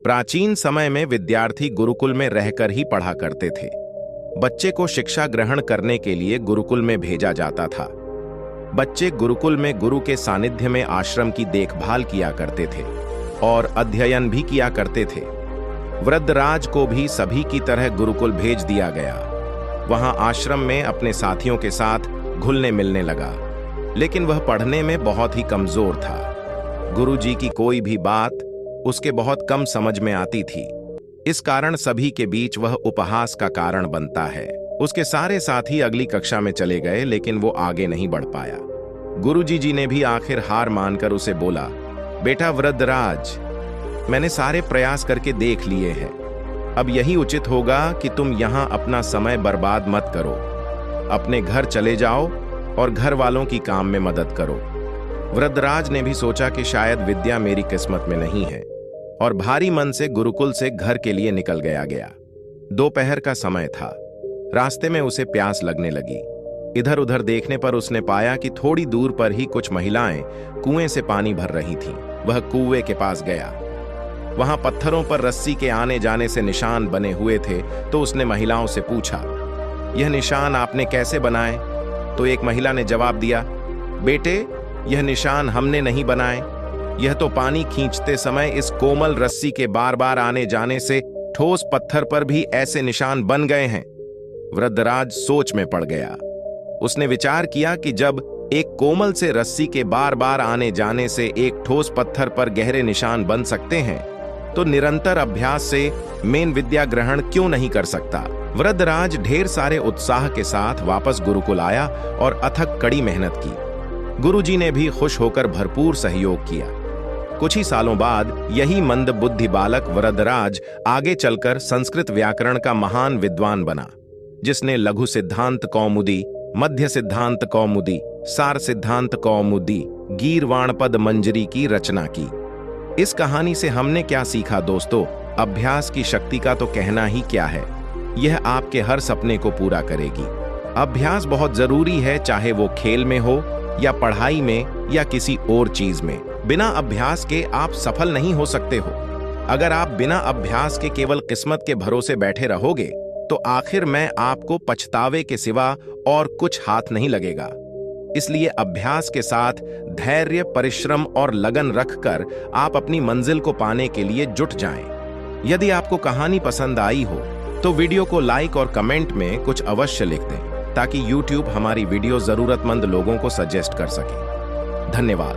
प्राचीन समय में विद्यार्थी गुरुकुल में रहकर ही पढ़ा करते थे। बच्चे को शिक्षा ग्रहण करने के लिए गुरुकुल में भेजा जाता था। बच्चे गुरुकुल में गुरु के सानिध्य में आश्रम की देखभाल किया करते थे और अध्ययन भी किया करते थे। वृद्धराज को भी सभी की तरह गुरुकुल भेज दिया गया। वहां आश्रम में अपने साथियों के साथ घुलने मिलने लगा, लेकिन वह पढ़ने में बहुत ही कमजोर था। गुरुजी की कोई भी बात उसके बहुत कम समझ में आती थी। इस कारण सभी के बीच वह उपहास का कारण बनता है। उसके सारे साथी अगली कक्षा में चले गए, लेकिन वो आगे नहीं बढ़ पाया। गुरुजी जी ने भी आखिर हार मानकर उसे बोला, बेटा वृद्धराज, मैंने सारे प्रयास करके देख लिए हैं। अब यही उचित होगा कि तुम यहां अपना समय बर्बाद मत करो। अपने घर चले जाओ और घर वालों की काम में मदद करो। वृद्धराज ने भी सोचा कि शायद विद्या मेरी किस्मत में नहीं है, और भारी मन से गुरुकुल से घर के लिए निकल गया। दोपहर का समय था। रास्ते में उसे प्यास लगने लगी। इधर उधर देखने पर उसने पाया कि थोड़ी दूर पर ही कुछ महिलाएं कुएं से पानी भर रही थीं। वह कुएं के पास गया। वहां पत्थरों पर रस्सी के आने जाने से निशान बने हुए थे, तो उसने महिलाओं से पूछा, यह निशान आपने कैसे बनाए? तो एक महिला ने जवाब दिया, बेटे, यह निशान हमने नहीं बनाए। यह तो पानी खींचते समय इस कोमल रस्सी के बार बार आने जाने से ठोस पत्थर पर भी ऐसे निशान बन गए हैं। वृद्धराज सोच में पड़ गया। उसने विचार किया कि जब एक कोमल से रस्सी के बार बार आने जाने से एक ठोस पत्थर पर गहरे निशान बन सकते हैं, तो निरंतर अभ्यास से मेन विद्या ग्रहण क्यों नहीं कर सकता। वृद्धराज ढेर सारे उत्साह के साथ वापस गुरुकुल आया और अथक कड़ी मेहनत की। गुरुजी ने भी खुश होकर भरपूर सहयोग किया। कुछ ही सालों बाद यही मंद बुद्धि बालक वृद्धराज आगे चलकर संस्कृत व्याकरण का महान विद्वान बना, जिसने लघु सिद्धांत कौमुदी, मध्य सिद्धांत कौमुदी, सार सिद्धांत कौमुदी, गीर्वाणपद मंजरी की रचना की। इस कहानी से हमने क्या सीखा दोस्तों? अभ्यास की शक्ति का तो कहना ही क्या है। यह आपके हर सपने को पूरा करेगी। अभ्यास बहुत जरूरी है, चाहे वो खेल में हो या पढ़ाई में या किसी और चीज में। बिना अभ्यास के आप सफल नहीं हो सकते हो। अगर आप बिना अभ्यास के केवल किस्मत के भरोसे बैठे रहोगे, तो आखिर में आपको पछतावे के सिवा और कुछ हाथ नहीं लगेगा। इसलिए अभ्यास के साथ धैर्य, परिश्रम और लगन रखकर आप अपनी मंजिल को पाने के लिए जुट जाएं। यदि आपको कहानी पसंद आई हो, तो वीडियो को लाइक और कमेंट में कुछ अवश्य लिख दें, ताकि YouTube हमारी वीडियो जरूरतमंद लोगों को सजेस्ट कर सके। धन्यवाद।